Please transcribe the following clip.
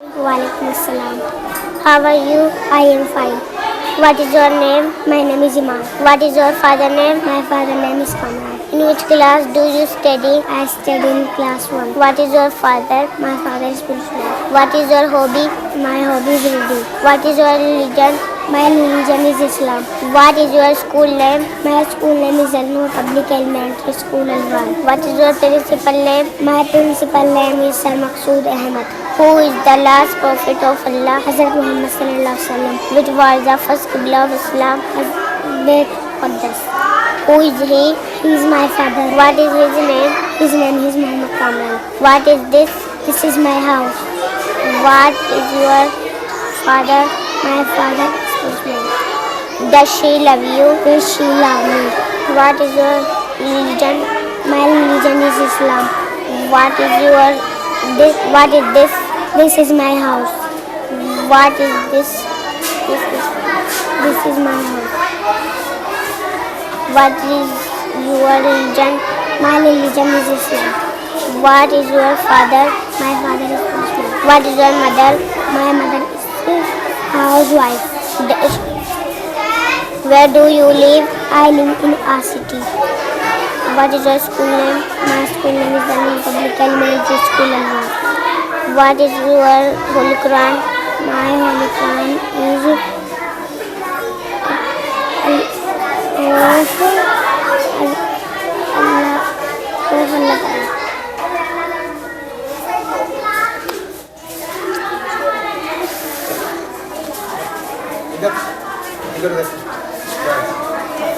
Walaikum Assalam. How are you? I am fine. What is your name? My name is Iman. What is your father name? My father name is Kamran. In which class do you study? I study in class 1. What is your father? My father is policeman. What is your hobby? My hobby is reading. What is your religion? My religion is Islam. What is your school name? My school name is Al-Noor Public Elementary School Al-Wan. What is your principal name? My principal name is Sir Maqsood Ahmed. Who is the last prophet of Allah? Hazrat Muhammad sallallahu alaihi wasallam. Which was the first Qibla of Islam? Bait Qaddas. Who is he? He is my father. What is his name? His name is Muhammad Kamran. What is this? This is my house. What is your father? My father is Muslim. Does she love you? Does she love me? What is your religion? My religion is Islam. What is your this? What is this? This is my house. What is this? This is my house. What is your religion? My religion is Islam. What is your father? My father is Muslim. What is your mother? My mother is housewife. Where do you live? I live in our city. What is your school name? My school name is Al-Noor Public Elementary School Al-Wan. What is your Holy Quran? My Holy Quran is